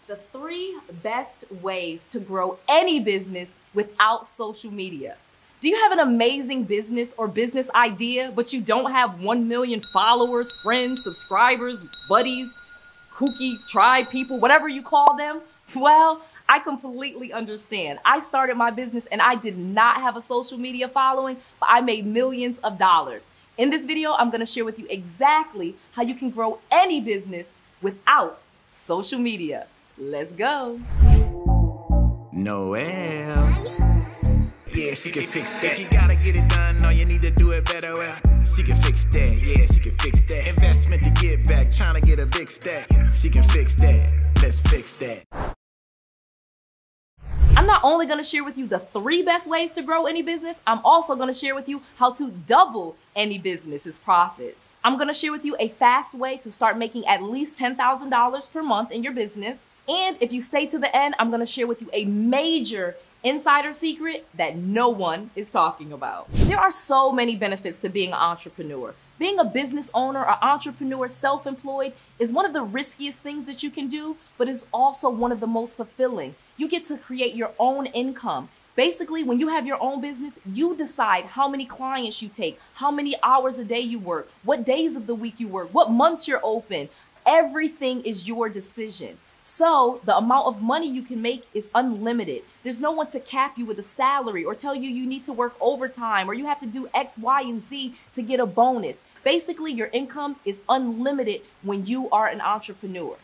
the 3 best ways to grow any business without social media. Do you have an amazing business or business idea, but you don't have 1 million followers, friends, subscribers, buddies, kooky tribe people, whatever you call them? Well, I completely understand. I started my business and I did not have a social media following, but I made millions of dollars. In this video, I'm gonna share with you exactly how you can grow any business without social media. Let's go. Noel. Yeah, she can fix that. You gotta get it done, no, you need to do it better. Well, she can fix that. Yeah, she can fix that. Investment to get back, trying to get a big stack. She can fix that. Let's fix that. I'm not only gonna share with you the 3 best ways to grow any business, I'm also gonna share with you how to double any business's profits. I'm gonna share with you a fast way to start making at least $10,000 per month in your business. And if you stay to the end, I'm gonna share with you a major insider secret that no one is talking about. There are so many benefits to being an entrepreneur. Being a business owner or entrepreneur, self-employed, is one of the riskiest things that you can do, but is also one of the most fulfilling. You get to create your own income. Basically, when you have your own business, you decide how many clients you take, how many hours a day you work, what days of the week you work, what months you're open. Everything is your decision. So the amount of money you can make is unlimited. There's no one to cap you with a salary or tell you you need to work overtime or you have to do X, Y, and Z to get a bonus. Basically, your income is unlimited when you are an entrepreneur.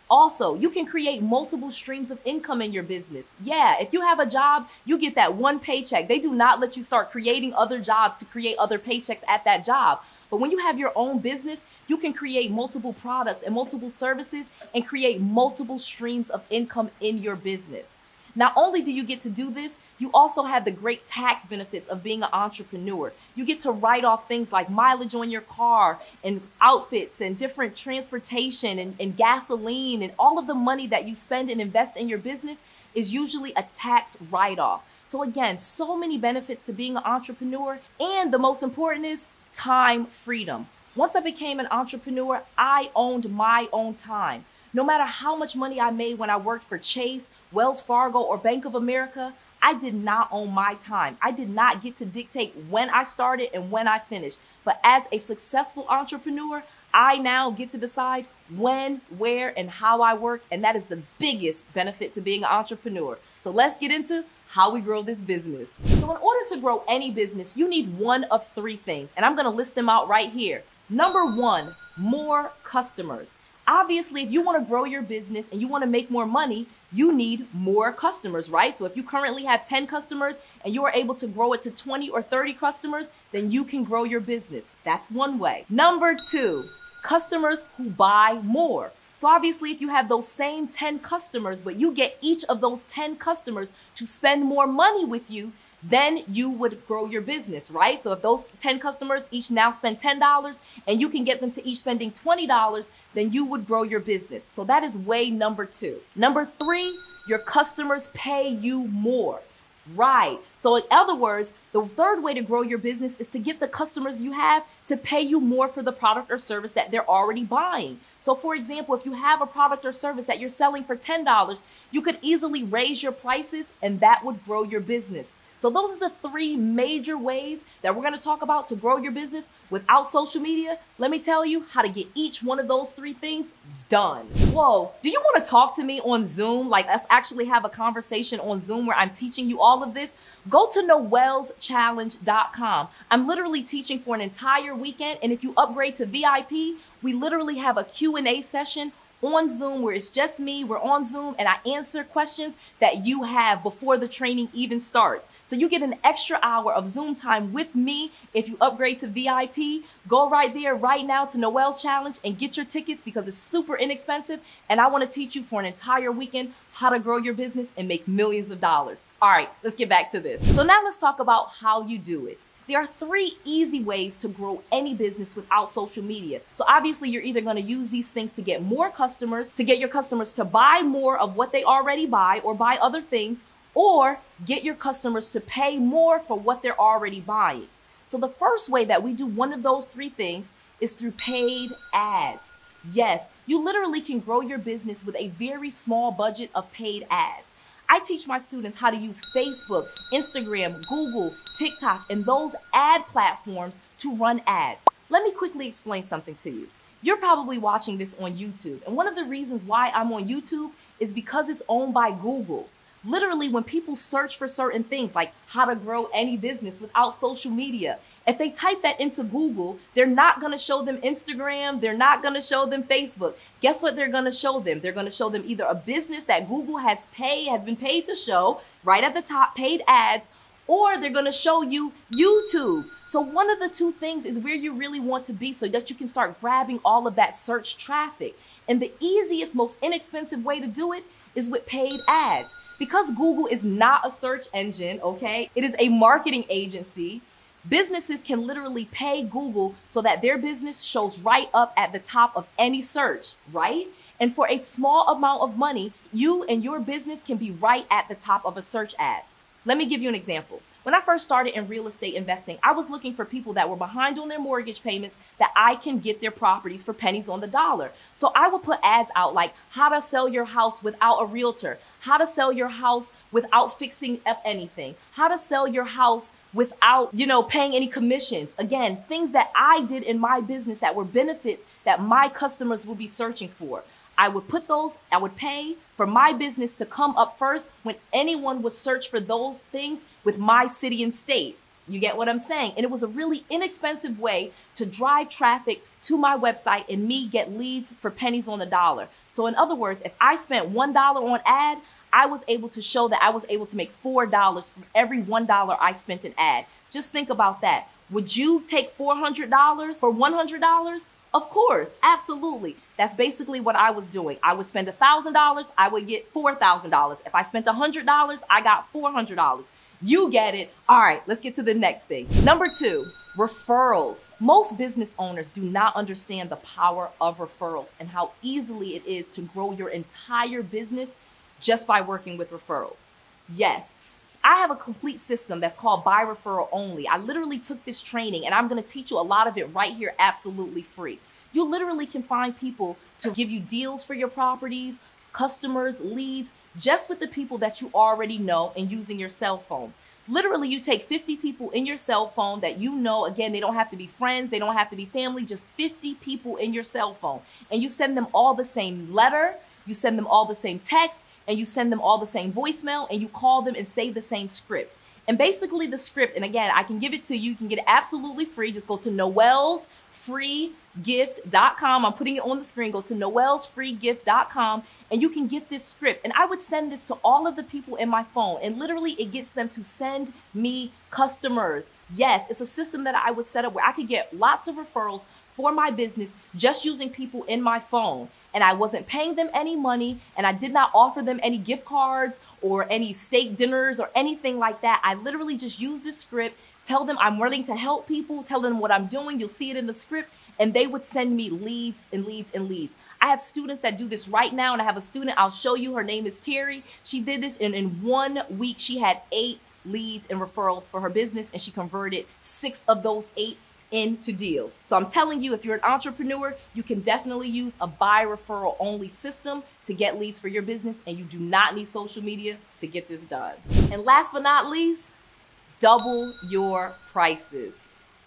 Also, you can create multiple streams of income in your business. Yeah, if you have a job, you get that one paycheck. They do not let you start creating other jobs to create other paychecks at that job. But when you have your own business, you can create multiple products and multiple services and create multiple streams of income in your business. Not only do you get to do this, you also have the great tax benefits of being an entrepreneur. You get to write off things like mileage on your car and outfits and different transportation and gasoline, and all of the money that you spend and invest in your business is usually a tax write-off. So again, so many benefits to being an entrepreneur, and the most important is time freedom. Once I became an entrepreneur, I owned my own time. No matter how much money I made when I worked for Chase, Wells Fargo, or Bank of America, I did not own my time. I did not get to dictate when I started and when I finished. But as a successful entrepreneur, I now get to decide when, where, and how I work. And that is the biggest benefit to being an entrepreneur. So let's get into how we grow this business. So in order to grow any business, you need one of 3 things. And I'm gonna list them out right here. Number 1, more customers. Obviously, if you want to grow your business and you want to make more money, you need more customers, right? So if you currently have 10 customers and you are able to grow it to 20 or 30 customers, then you can grow your business. That's one way. Number 2, customers who buy more. So obviously, if you have those same 10 customers, but you get each of those 10 customers to spend more money with you, then you would grow your business, right? So if those 10 customers each now spend $10 and you can get them to each spending $20, then you would grow your business. So that is way number 2. Number 3, your customers pay you more. Right. So in other words, the 3rd way to grow your business is to get the customers you have to pay you more for the product or service that they're already buying. So for example, if you have a product or service that you're selling for $10, you could easily raise your prices and that would grow your business. So those are the 3 major ways that we're going to talk about to grow your business without social media. Let me tell you how to get each one of those 3 things done. Whoa, do you want to talk to me on Zoom? Like us actually have a conversation on Zoom where I'm teaching you all of this? Go to noelschallenge.com. I'm literally teaching for an entire weekend. And if you upgrade to VIP, we literally have a Q&A session on Zoom where it's just me. We're on Zoom and I answer questions that you have before the training even starts. So you get an extra hour of Zoom time with me if you upgrade to VIP. Go right there right now to Noel's Challenge and get your tickets because it's super inexpensive. And I want to teach you for an entire weekend how to grow your business and make millions of dollars. All right, let's get back to this. So now let's talk about how you do it. There are 3 easy ways to grow any business without social media. So obviously you're either going to use these things to get more customers, to get your customers to buy more of what they already buy or buy other things, or get your customers to pay more for what they're already buying. So the first way that we do one of those 3 things is through paid ads. Yes, you literally can grow your business with a very small budget of paid ads. I teach my students how to use Facebook, Instagram, Google, TikTok, and those ad platforms to run ads. Let me quickly explain something to you. You're probably watching this on YouTube, and one of the reasons why I'm on YouTube is because it's owned by Google. Literally, when people search for certain things like how to grow any business without social media, if they type that into Google, they're not going to show them Instagram. They're not going to show them Facebook. Guess what they're going to show them? They're going to show them either a business that Google has been paid to show right at the top, paid ads, or they're going to show you YouTube. So one of the two things is where you really want to be so that you can start grabbing all of that search traffic. And the easiest, most inexpensive way to do it is with paid ads. Because Google is not a search engine, okay? It is a marketing agency. Businesses can literally pay Google so that their business shows right up at the top of any search, right? And for a small amount of money, you and your business can be right at the top of a search ad. Let me give you an example. When I first started in real estate investing, I was looking for people that were behind on their mortgage payments that I can get their properties for pennies on the dollar. So I would put ads out like how to sell your house without a realtor, how to sell your house without fixing up anything, how to sell your house without, paying any commissions. Again, things that I did in my business that were benefits that my customers would be searching for. I would pay for my business to come up first when anyone would search for those things with my city and state. You get what I'm saying? And it was a really inexpensive way to drive traffic to my website and me get leads for pennies on the dollar. So in other words, if I spent $1 on ad, I was able to show that I was able to make $4 from every $1 I spent in ad. Just think about that. Would you take $400 for $100? Of course, absolutely. That's basically what I was doing. I would spend $1,000, I would get $4,000. If I spent $100, I got $400. You get it. All right, let's get to the next thing. Number 2, referrals. Most business owners do not understand the power of referrals and how easily it is to grow your entire business just by working with referrals. Yes, I have a complete system that's called By Referral Only. I literally took this training and I'm going to teach you a lot of it right here absolutely free. You literally can find people to give you deals for your properties, customers, leads, just with the people that you already know and using your cell phone. Literally, you take 50 people in your cell phone that you know. Again, they don't have to be friends, they don't have to be family, just 50 people in your cell phone. And you send them all the same letter, you send them all the same text, and you send them all the same voicemail, and you call them and say the same script. And basically the script, and again, I can give it to you. You can get it absolutely free. Just go to 𝗏𝗡lsfreegift.com. I'm putting it on the screen. Go to 𝗏𝗡lsfreegift.com, and you can get this script. And I would send this to all of the people in my phone, and literally it gets them to send me customers. Yes, it's a system that I would set up where I could get lots of referrals for my business just using people in my phone. And I wasn't paying them any money, and I did not offer them any gift cards or any steak dinners or anything like that. I literally just use this script, tell them I'm willing to help people, tell them what I'm doing. You'll see it in the script, and they would send me leads and leads and leads. I have students that do this right now, and I have a student, I'll show you, her name is Terry. She did this, and in 1 week, she had 8 leads and referrals for her business, and she converted 6 of those 8 into deals. So I'm telling you, if you're an entrepreneur, you can definitely use a By Referral Only system to get leads for your business, and you do not need social media to get this done. And last but not least, double your prices.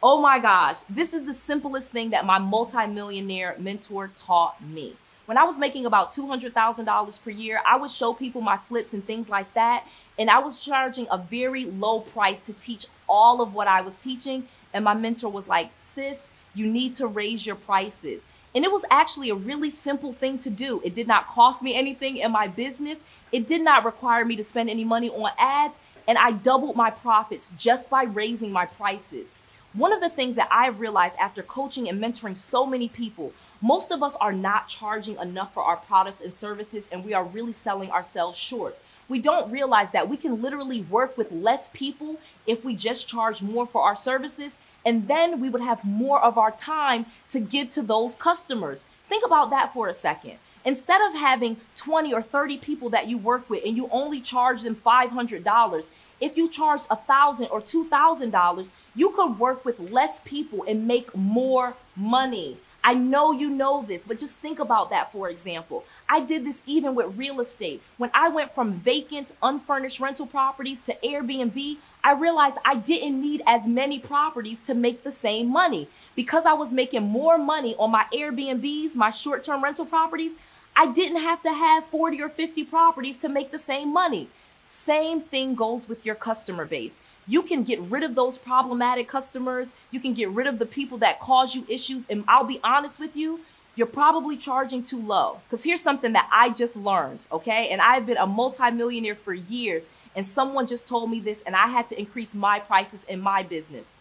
Oh my gosh, this is the simplest thing that my multi-millionaire mentor taught me. When I was making about $200,000 per year, I would show people my flips and things like that, and I was charging a very low price to teach all of what I was teaching. And my mentor was like, sis, you need to raise your prices. And it was actually a really simple thing to do. It did not cost me anything in my business. It did not require me to spend any money on ads. And I doubled my profits just by raising my prices. One of the things that I've realized after coaching and mentoring so many people, most of us are not charging enough for our products and services, and we are really selling ourselves short. We don't realize that we can literally work with less people if we just charge more for our services, and then we would have more of our time to give to those customers. Think about that for a second. Instead of having 20 or 30 people that you work with and you only charge them $500, if you charge $1,000 or $2,000, you could work with less people and make more money. I know you know this, but just think about that, for example. I did this even with real estate. When I went from vacant, unfurnished rental properties to Airbnb, I realized I didn't need as many properties to make the same money. Because I was making more money on my Airbnbs, my short-term rental properties, I didn't have to have 40 or 50 properties to make the same money. Same thing goes with your customer base. You can get rid of those problematic customers. You can get rid of the people that cause you issues. And I'll be honest with you, you're probably charging too low. Because here's something that I just learned, okay? And I've been a multimillionaire for years. And someone just told me this, and I had to increase my prices in my business.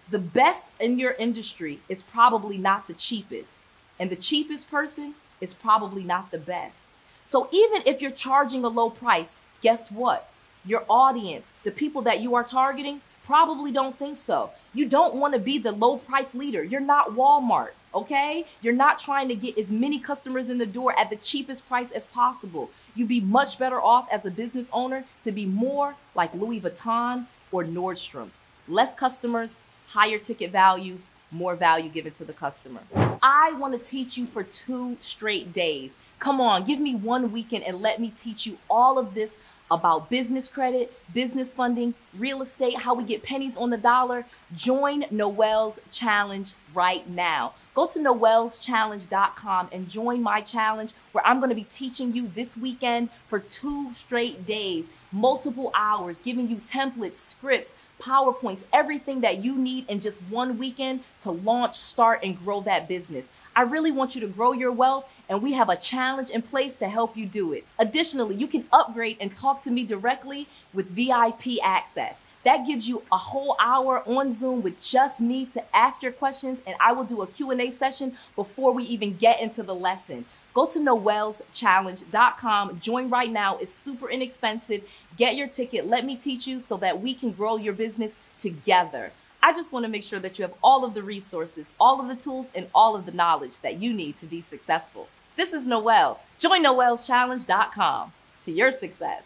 The best in your industry is probably not the cheapest. And the cheapest person is probably not the best. So even if you're charging a low price, guess what? Your audience, the people that you are targeting, probably don't think so. You don't want to be the low price leader. You're not Walmart, okay? You're not trying to get as many customers in the door at the cheapest price as possible. You'd be much better off as a business owner to be more like Louis Vuitton or Nordstrom's. Less customers, higher ticket value, more value given to the customer. I want to teach you for 2 straight days. Come on, give me 1 weekend and let me teach you all of this about business credit, business funding, real estate, how we get pennies on the dollar. Join Noelle's challenge right now. Go to 𝗷𝗚𝐿𝑠challenge.com and join my challenge where I'm going to be teaching you this weekend for 2 straight days, multiple hours, giving you templates, scripts, PowerPoints, everything that you need in just 1 weekend to launch, start, and grow that business. I really want you to grow your wealth, and we have a challenge in place to help you do it. Additionally, you can upgrade and talk to me directly with VIP access. That gives you a whole hour on Zoom with just me to ask your questions, and I will do a Q&A session before we even get into the lesson. Go to 𝗷𝗚𝐿schallenge.com. Join right now. It's super inexpensive. Get your ticket. Let me teach you so that we can grow your business together. I just want to make sure that you have all of the resources, all of the tools, and all of the knowledge that you need to be successful. This is Noelle. Join 𝗷𝗚𝐿schallenge.com to your success.